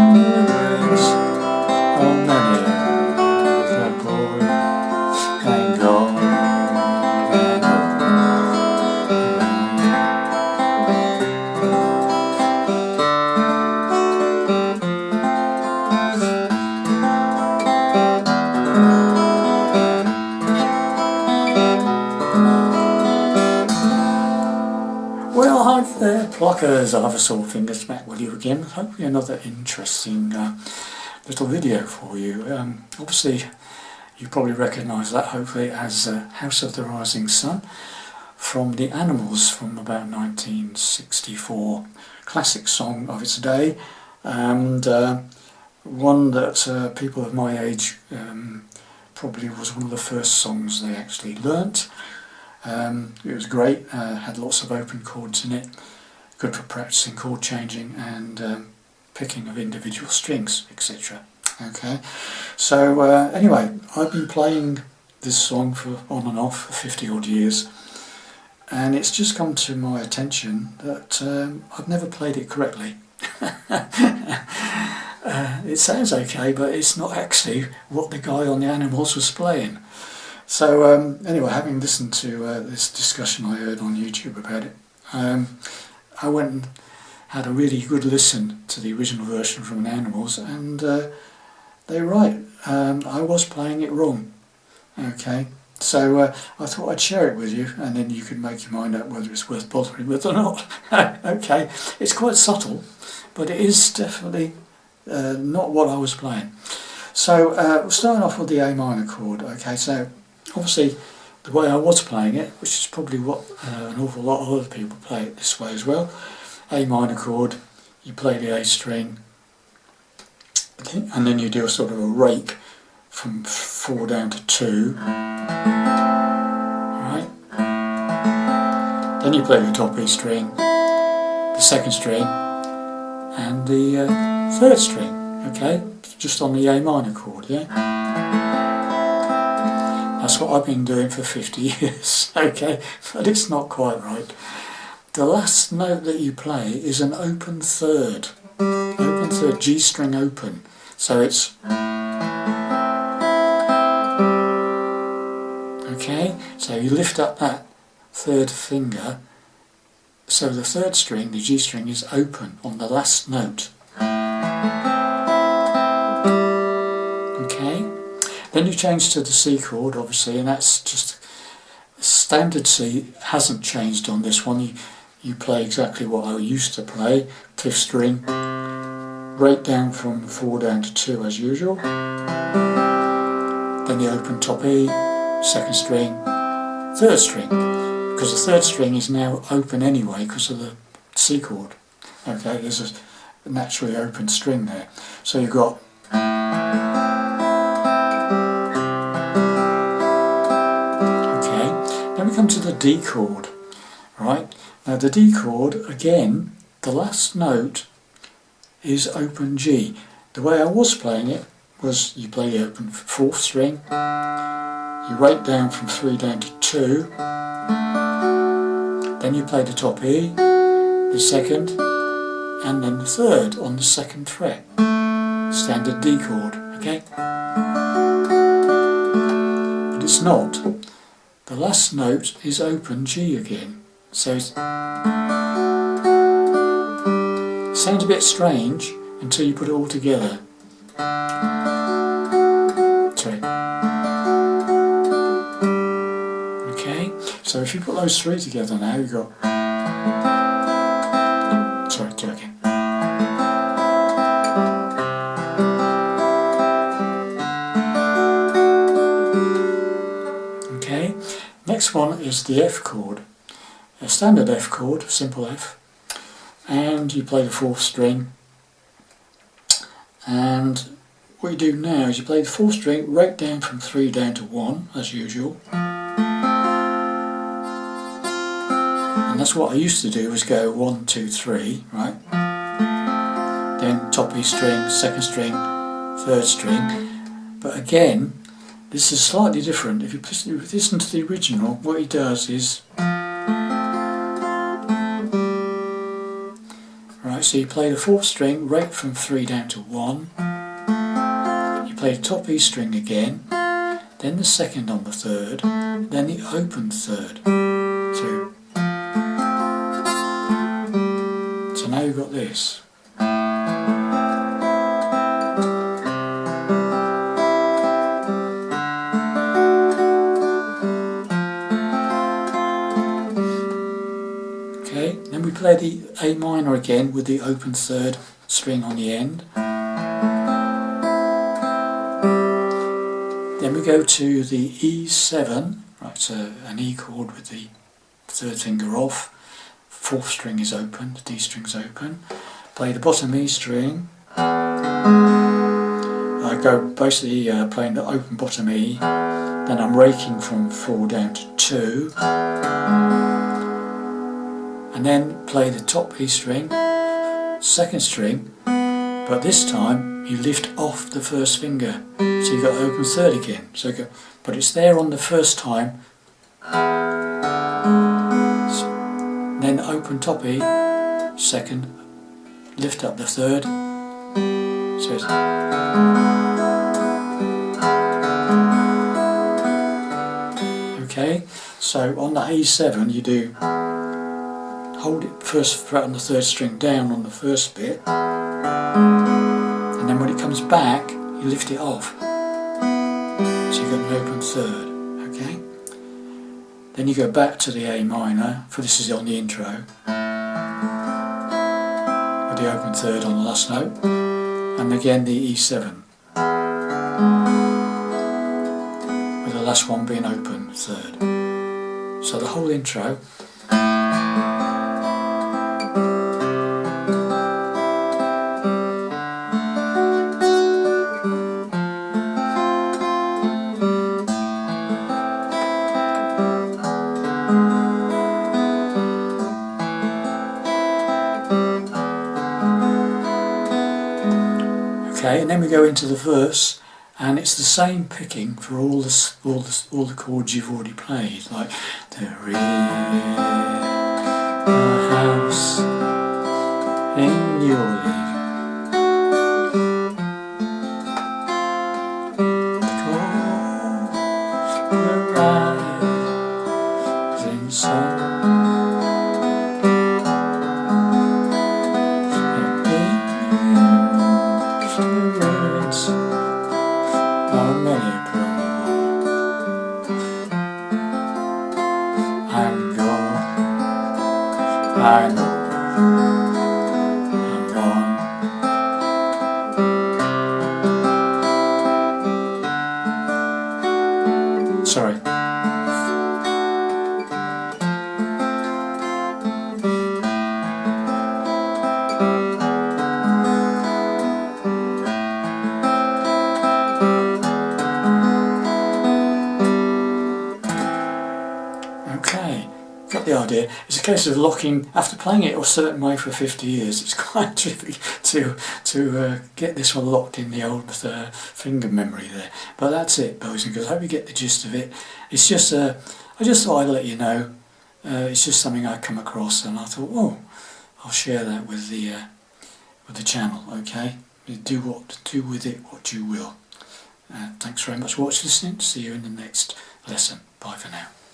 memories of many that boy and gone and Well, hi there, Pluckers. I'll have a sore fingers back with you again. Hopefully another interesting little video for you. Obviously, you probably recognise that, hopefully, as House of the Rising Sun from The Animals from about 1964. Classic song of its day, and one that people of my age probably was one of the first songs they actually learnt. It was great, had lots of open chords in it, good for practicing chord changing and picking of individual strings, etc. Okay, so anyway, I've been playing this song for on and off for 50 odd years, and it's just come to my attention that I've never played it correctly. It sounds okay, but it's not actually what the guy on The Animals was playing. So anyway, having listened to this discussion I heard on YouTube about it, I went and had a really good listen to the original version from The Animals, and they're right, I was playing it wrong. Okay, so I thought I'd share it with you, and then you can make your mind up whether it's worth bothering with or not. Okay, it's quite subtle, but it is definitely not what I was playing. So we'll start off with the A minor chord. Okay, so obviously the way I was playing it, which is probably what an awful lot of other people play it this way as well. A minor chord, you play the A string, okay, and then you do a sort of a rake from 4 down to 2, right? Then you play the top E string, the second string, and the third string, okay, just on the A minor chord, yeah? That's what I've been doing for 50 years, okay, but it's not quite right. The last note that you play is an open third, G string open, so it's, okay, so you lift up that third finger, so the third string, the G string, is open on the last note. Okay. Then you change to the C chord, obviously, and that's just standard C. Hasn't changed on this one. You play exactly what I used to play, fifth string, rake down from 4 down to 2 as usual. Then the open top E, second string, third string, because the third string is now open anyway because of the C chord. Okay, there's a naturally open string there. So you've got Then we come to the D chord, right? Now the D chord, again, the last note is open G. The way I was playing it was you play the open 4th string, you rake down from 3 down to 2, then you play the top E, the second, and then the third on the second fret. Standard D chord, okay? But it's not. The last note is open G again, so it sounds a bit strange until you put it all together. Sorry. Okay, so if you put those three together now, you've got... Sorry, do it again. Next one is the F chord, a standard F chord, simple F, and you play the 4th string, and what you do now is you play the 4th string, rake down from 3 down to 1 as usual, and that's what I used to do, was go 1, 2, 3, right, then top E string, second string, third string, but again this is slightly different. If you listen to the original, what he does is, right, Right, so you play the 4th string, rate from 3 down to 1. You play the top E string again, then the 2nd on the 3rd, then the open 3rd. So now you've got this. Okay, then we play the A minor again with the open 3rd string on the end. Then we go to the E7, right, so an E chord with the 3rd finger off, 4th string is open, the D string's open. Play the bottom E string. I go basically playing the open bottom E, then I'm raking from 4 down to 2. And then play the top E string, 2nd string, but this time you lift off the 1st finger, so you've got open 3rd again. So but it's there on the 1st time, then open top E, 2nd, lift up the 3rd, so it's okay. So on the A7 you do hold it 1st fret on the 3rd string down on the 1st bit, and then when it comes back you lift it off, so you've got an open 3rd, okay? Then you go back to the A minor, for this is on the intro, with the open 3rd on the last note, and again the E7, with the last one being open 3rd. So the whole intro. Okay, and then we go into the verse, and it's the same picking for all the chords you've already played, like there is a house in your league. The rising sun. I'm gone, I know, I'm gone. Sorry. Okay, got the idea. It's a case of locking, after playing it a certain way for 50 years, it's quite tricky to get this one locked in the old finger memory there. But that's it, boys and girls. I hope you get the gist of it. It's just, I just thought I'd let you know. It's just something I come across, and I thought, oh, I'll share that with the channel. Okay, do with it what you will. Thanks very much for listening. See you in the next lesson. Bye for now.